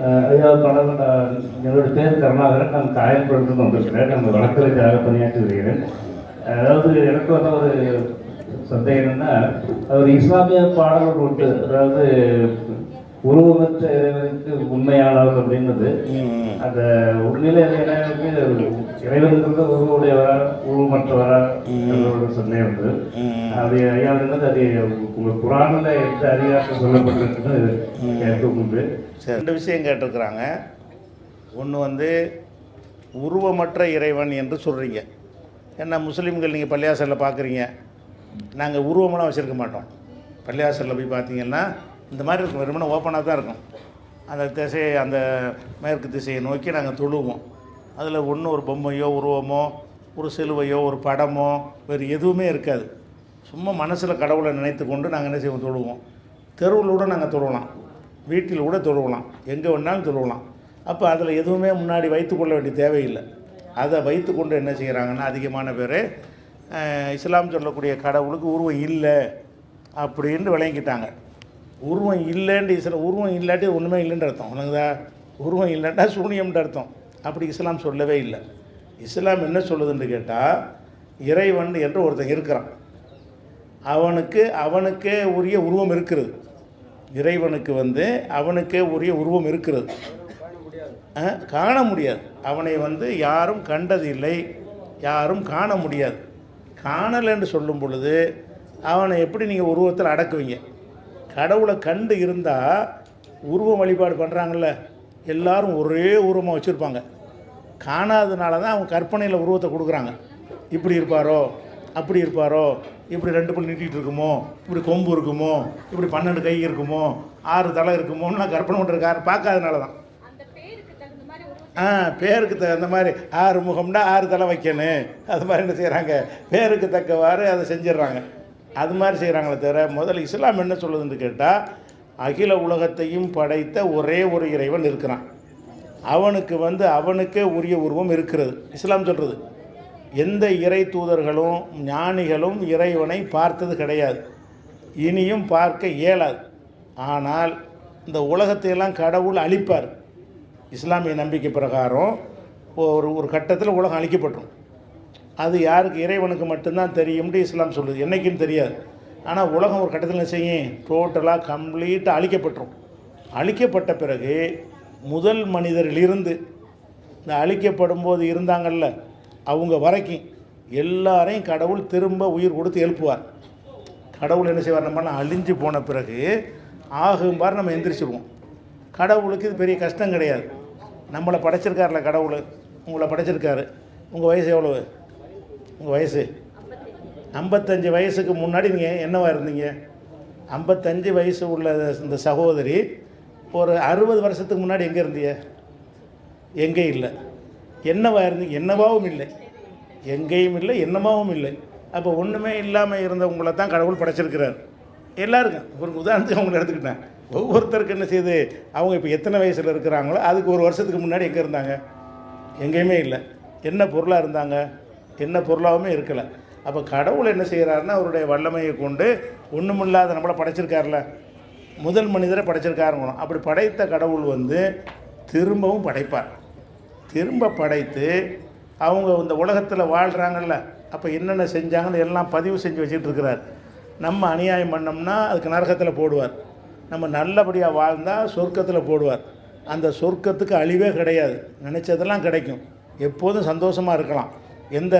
ஐயா பணம் என்னோட பேர் கருணாகரன். நான் காயல்படுத்து வந்திருக்கிறேன். நான் வழக்கறிஞராக பணியாற்றி வருகிறேன். அதாவது எனக்கு வந்து ஒரு சந்தேகம் என்னன்னா, ஒரு இஸ்லாமிய பாடல்கள் உண்டு. அதாவது உருவமற்ற இறைவனுக்கு உண்மையானவர் அப்படின்றது அந்த உண்மையில இறைவனுக்கு உருவுடையவரா உருவமற்றவரா ஒரு சந்தேகம் உண்டு. அது ஐயா அது உங்க குரானில் எந்த அதிகாரத்தில் சொல்லப்பட்டிருக்குன்னு கேட்க உண்டு. ரெண்டு விஷயம் கேட்டிருக்கிறாங்க. ஒன்று வந்து உருவமற்ற இறைவன் என்று சொல்கிறீங்க. ஏன்னா முஸ்லீம்கள் நீங்கள் பள்ளியாசலில் பார்க்குறீங்க, நாங்கள் உருவமெல்லாம் வச்சுருக்க மாட்டோம். பள்ளியாசலில் போய் பார்த்தீங்கன்னா இந்த மாதிரி இருக்கும், வெறுமனே ஓப்பனாக தான் இருக்கும். அந்த திசையை, அந்த மேற்கு திசையை நோக்கி நாங்கள் தொழுவோம். அதில் ஒன்று ஒரு பொம்மையோ உருவமோ ஒரு சிலுவையோ ஒரு படமோ வேறு எதுவுமே இருக்காது. சும்மா மனசில் கடவுளை நினைத்து கொண்டு நாங்கள் என்ன செய்வோம், தொழுவோம். தெருவில் கூட நாங்கள் தொழுவலாம், வீட்டில் கூட தொழுவலாம், எங்கே வேணாலும் தொழுவலாம். அப்போ அதில் எதுவுமே முன்னாடி வைத்துக்கொள்ள வேண்டிய தேவையில்லை. அதை வைத்து கொண்டு என்ன செய்கிறாங்கன்னா அதிகமான பேர் இஸ்லாம் சொல்லக்கூடிய கடவுளுக்கு உருவம் இல்லை அப்படின்னு விளங்கிட்டாங்க. உருவம் இல்லைன்னு உருவம் இல்லாட்டி ஒன்றுமே இல்லைன்ற அர்த்தம். உனக்குதா உருவம் இல்லைன்னா சூனியம்ன்ற அர்த்தம். அப்படி இஸ்லாம் சொல்லவே இல்லை. இஸ்லாம் என்ன சொல்லுதுன்னு கேட்டால், இறைவன் என்று ஒருத்தன் இருக்கிறான், அவனுக்கே உரிய உருவம் இருக்கிறது. இறைவனுக்கு வந்து அவனுக்கே உரிய உருவம் இருக்கிறது, காண முடியாது. அவனை வந்து யாரும் கண்டதில்லை, யாரும் காண முடியாது. காணல் என்று சொல்லும் பொழுது அவனை எப்படி நீங்கள் உருவத்தில் அடக்குவீங்க? கடவுளை கண்டு இருந்தால் உருவம் வழிபாடு பண்ணுறாங்கள்ல, எல்லாரும் ஒரே உருவமாக வச்சுருப்பாங்க. காணாததுனால தான் அவங்க கற்பனையில் உருவத்தை கொடுக்குறாங்க. இப்படி இருப்பாரோ, அப்படி இருப்பாரோ, இப்படி 2 பல் நீட்டிகிட்டு இருக்குமோ, இப்படி கொம்பு இருக்குமோ, இப்படி 12 கை இருக்குமோ, 6 தலை இருக்குமோன்னா கற்பனை பண்ணுறக்கார பார்க்காதனால தான். பேருக்கு தகுந்த மாதிரி 6 முகம்னா 6 தலை வைக்கணும். அது மாதிரி என்ன செய்கிறாங்க, பேருக்கு தக்கவாறு அதை செஞ்சிடறாங்க. அது மாதிரி செய்கிறாங்களே தவிர, முதல்ல இஸ்லாம் என்ன சொல்லுதுன்னு கேட்டால், அகில உலகத்தையும் படைத்த ஒரே ஒரு இறைவன் இருக்கிறான். அவனுக்கே உரிய உருவம் இருக்கிறது. இஸ்லாம் சொல்கிறது, எந்த இறை தூதர்களும் ஞானிகளும் இறைவனை பார்த்தது கிடையாது, இனியும் பார்க்க இயலாது. ஆனால் இந்த உலகத்தையெல்லாம் கடவுள் அழிப்பார். இஸ்லாமிய நம்பிக்கை பிரகாரம் ஒரு கட்டத்தில் உலகம் அழிக்கப்பட்டுரும். அது யாருக்கு, இறைவனுக்கு மட்டும்தான் தெரியும்னு இஸ்லாம் சொல்லுது. என்றைக்குன்னு தெரியாது. ஆனால் உலகம் ஒரு கட்டத்தில் செய்யும், டோட்டலாக கம்ப்ளீட்டாக அழிக்கப்பட்டுரும். அழிக்கப்பட்ட பிறகு முதல் மனிதரிலிருந்து இந்த அழிக்கப்படும் போது இருந்தாங்கள்ல அவங்க வரைக்கும் எல்லாரையும் கடவுள் திரும்ப உயிர் கொடுத்து எழுப்புவார். கடவுள் என்ன செய்வார், நம்மளாம் அழிஞ்சு போன பிறகு ஆகும்பார் நம்ம எந்திரிச்சிடுவோம். கடவுளுக்கு இது பெரிய கஷ்டம் கிடையாது. நம்மளை படைச்சிருக்காருல கடவுள், உங்களை படைச்சிருக்காரு. உங்கள் வயசு எவ்வளவு? உங்கள் வயசு 55 வயசுக்கு முன்னாடி நீங்கள் என்னவாக இருந்தீங்க? 55 வயசு உள்ள இந்த சகோதரி ஒரு 60 வருஷத்துக்கு முன்னாடி எங்கே இருந்தீங்க? எங்கே இல்லை. என்னவாக இருந்தீங்க? என்னவாகவும் இல்லை, எங்கேயும் இல்லை, என்னமாவும் இல்லை. அப்போ ஒன்றுமே இல்லாமல் இருந்தவங்களை தான் கடவுள் படைச்சிருக்கிறார். எல்லாருக்கும் ஒரு உதாரணத்துக்கு அவங்கள எடுத்துக்கிட்டேன். ஒவ்வொருத்தருக்கு என்ன செய்யுது, அவங்க இப்போ எத்தனை வயசில் இருக்கிறாங்களோ அதுக்கு ஒரு வருஷத்துக்கு முன்னாடி எங்கே இருந்தாங்க? எங்கேயுமே இல்லை. என்ன பொருளாக இருந்தாங்க? என்ன பொருளாகவுமே இருக்கலை. அப்போ கடவுள் என்ன செய்கிறாருன்னா, அவருடைய வல்லமையை கொண்டு ஒன்றுமில்லாத நம்மளை படைச்சிருக்காருல, முதல் மனிதரை படைச்சிருக்காருங்க. அப்படி படைத்த கடவுள் வந்து திரும்பவும் படைப்பார். திரும்ப படைத்து அவங்க இந்த உலகத்தில் வாழ்கிறாங்கல்ல, அப்போ என்னென்ன செஞ்சாங்கன்னு எல்லாம் பதிவு செஞ்சு வச்சுட்டு இருக்கிறார். நம்ம அநியாயம் பண்ணோம்னா அதுக்கு நரகத்தில் போடுவார், நம்ம நல்லபடியாக வாழ்ந்தால் சொர்க்கத்தில் போடுவார். அந்த சொர்க்கத்துக்கு அழிவே கிடையாது, நினச்சதெல்லாம் கிடைக்கும், எப்போதும் சந்தோஷமாக இருக்கலாம். எந்த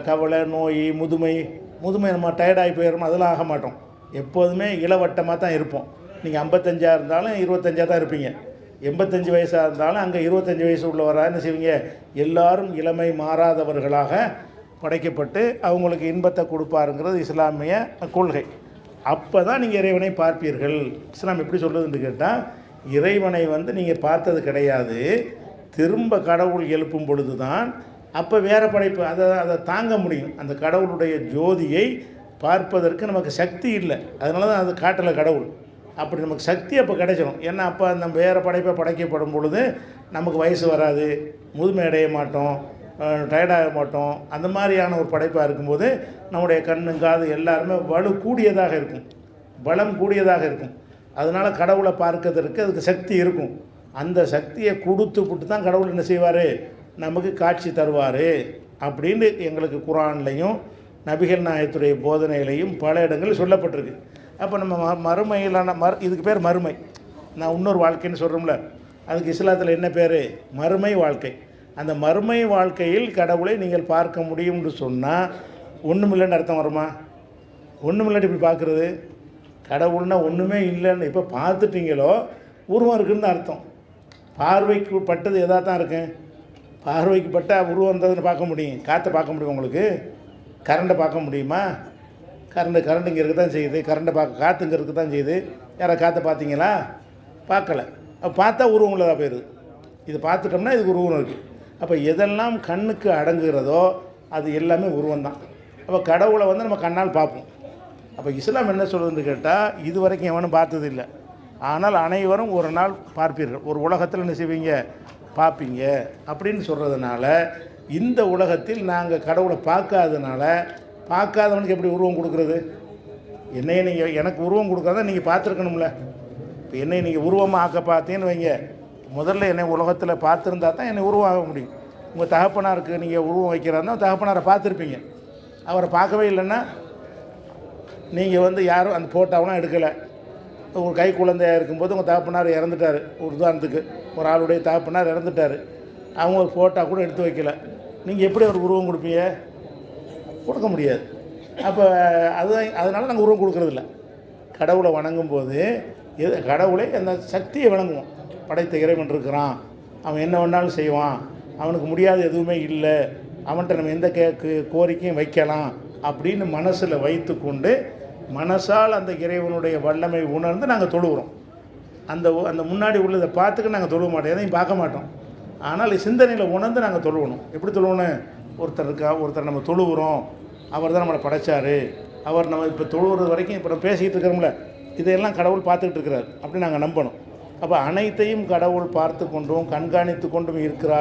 கவலை, நோய், முதுமை நம்ம டயர்டாகி போயிடும், அதெல்லாம் ஆக மாட்டோம். எப்போதுமே இளவட்டமாக தான் இருப்போம். நீங்கள் 55 இருந்தாலும் 25 தான் இருப்பீங்க. 85 வயசாக இருந்தாலும் அங்கே 25 வயசு உள்ளவராக என்ன செய்வீங்க, எல்லாரும் இளமை மாறாதவர்களாக படைக்கப்பட்டு அவங்களுக்கு இன்பத்தை கொடுப்பாருங்கிறது இஸ்லாமிய கொள்கை. அப்போ தான் நீங்கள் இறைவனை பார்ப்பீர்கள். இஸ்லாம் எப்படி சொல்லுதுன்னு கேட்டால், இறைவனை வந்து நீங்கள் பார்த்தது கிடையாது, திரும்ப கடவுள் எழுப்பும் பொழுது தான் அப்போ வேறு படைப்பு அதை தாங்க முடியும். அந்த கடவுளுடைய ஜோதியை பார்ப்பதற்கு நமக்கு சக்தி இல்லை, அதனால தான் அது காட்டலை கடவுள். அப்படி நமக்கு சக்தி அப்போ கிடைச்சிடும். ஏன்னா அப்போ நம்ம வேறு படைப்பை படைக்கப்படும் பொழுது நமக்கு வயசு வராது, முதுமை அடைய மாட்டோம், டயர்டாக மாட்டோம். அந்த மாதிரியான ஒரு படைப்பாக இருக்கும்போது நம்முடைய கண்ணு காது எல்லாருமே வலு கூடியதாக இருக்கும், பலம் கூடியதாக இருக்கும். அதனால் கடவுளை பார்க்கறதுக்கு அதுக்கு சக்தி இருக்கும். அந்த சக்தியை கொடுத்துப்புட்டு தான் கடவுள் என்ன செய்வார், நமக்கு காட்சி தருவார் அப்படின்னு எங்களுக்கு குர்ஆன்லையும் நபிகள் நாயகத்துடைய போதனையிலையும் பல இடங்களில் சொல்லப்பட்டிருக்கு. அப்போ நம்ம மறுமையிலான இதுக்கு பேர் மறுமை. நான் இன்னொரு வாழ்க்கைன்னு சொல்கிறோம்ல, அதுக்கு இஸ்லாத்தில் என்ன பேர், மறுமை வாழ்க்கை. அந்த மறுமை வாழ்க்கையில் கடவுளை நீங்கள் பார்க்க முடியும்னு சொன்னால் ஒன்றுமில்லைன்னு அர்த்தம் வருமா? ஒன்றுமில்லாட்டி இப்படி பார்க்குறது, கடவுள்னா ஒன்றுமே இல்லைன்னு இப்போ பார்த்துட்டீங்களோ உருவம் இருக்குதுன்னு அர்த்தம். பார்வைக்கு பட்டது எதாக தான் இருக்கு, பார்வைக்கு பட்ட உருவம் இருந்ததுன்னு பார்க்க முடியும். காற்றை பார்க்க முடியும், உங்களுக்கு கரண்ட்டை பார்க்க முடியுமா? கரண்ட் இங்கே இருக்க தான் செய்யுது, கரண்ட்டை பார்க்க காற்று இங்கே இருக்க தான் செய்யுது. யாரை காற்றை பார்த்தீங்களா? பார்க்கல. அப்போ பார்த்தா உருவம் உள்ளதாக போயிடுது. இது பார்த்துட்டோம்னா இதுக்கு உருவம் இருக்குது. அப்போ எதெல்லாம் கண்ணுக்கு அடங்குகிறதோ அது எல்லாமே உருவம் தான். அப்போ கடவுளை வந்து நம்ம கண்ணால் பார்ப்போம். அப்போ இஸ்லாம் என்ன சொல்லுதுன்னு கேட்டால், இது வரைக்கும் எவனும் பார்த்தது இல்லை, ஆனால் அனைவரும் ஒரு நாள் பார்ப்பீர்கள், ஒரு உலகத்தில் என்ன செய்வீங்க, பார்ப்பீங்க அப்படின்னு சொல்கிறதுனால இந்த உலகத்தில் நாங்கள் கடவுளை பார்க்காதனால பார்க்காதவனுக்கு எப்படி உருவம் கொடுக்குறது? என்னையை நீங்கள் எனக்கு உருவம் கொடுக்காத நீங்கள் பார்த்துருக்கணும்ல. இப்போ என்னை நீங்கள் உருவமாக ஆக்க பார்த்தீங்கன்னு வைங்க, முதல்ல என்னை உலகத்தில் பார்த்துருந்தா தான் என்னை உருவம் ஆக முடியும். உங்கள் தகப்பனாருக்கு நீங்கள் உருவம் வைக்கிறாருன்னா தகப்பனாரை பார்த்துருப்பீங்க. அவரை பார்க்கவே இல்லைன்னா நீங்கள் வந்து யாரும் அந்த ஃபோட்டோவெலாம் எடுக்கலை. ஒரு கை குழந்தையாக இருக்கும்போது உங்கள் தகப்பனார் இறந்துட்டார், ஒரு உதாரணத்துக்கு ஒரு ஆளுடைய தகப்பனார் இறந்துட்டார், அவங்க ஒரு ஃபோட்டோ கூட எடுத்து வைக்கல, நீங்கள் எப்படி ஒரு உருவம் கொடுப்பீங்க? கொடுக்க முடியாது. அப்போ அதனால் நாங்கள் உருவம் கொடுக்குறதில்ல. கடவுளை வணங்கும்போது கடவுளை அந்த சக்தியை வணங்குவோம். படைத்த இறைவன் இருக்கிறான், அவன் என்ன வேணாலும் செய்வான், அவனுக்கு முடியாத எதுவுமே இல்லை, அவன்கிட்ட நம்ம எந்த கோரிக்கையும் வைக்கலாம் அப்படின்னு மனசில் வைத்து கொண்டு மனசால் அந்த இறைவனுடைய வல்லமை உணர்ந்து நாங்கள் தொழுகிறோம். அந்த முன்னாடி உள்ளதை பார்த்துக்க நாங்கள் தொழுவ மாட்டோம், எதையும் பார்க்க மாட்டோம். ஆனால் சிந்தனையில் உணர்ந்து நாங்கள் தொழுவணும். எப்படி தொழுவணும்? ஒருத்தர் நம்ம தொழுகிறோம், அவர் தான் நம்மளை படைச்சார், அவர் நம்ம இப்போ தொழுகிறது வரைக்கும் இப்போ நம்ம பேசிக்கிட்டு இருக்கிறோம்ல, இதையெல்லாம் கடவுள் பார்த்துக்கிட்டு இருக்கிறார் அப்படின்னு நாங்கள் நம்பணும். அப்போ அனைத்தையும் கடவுள் பார்த்து கொண்டும் கண்காணித்து கொண்டும் இருக்கிறார்.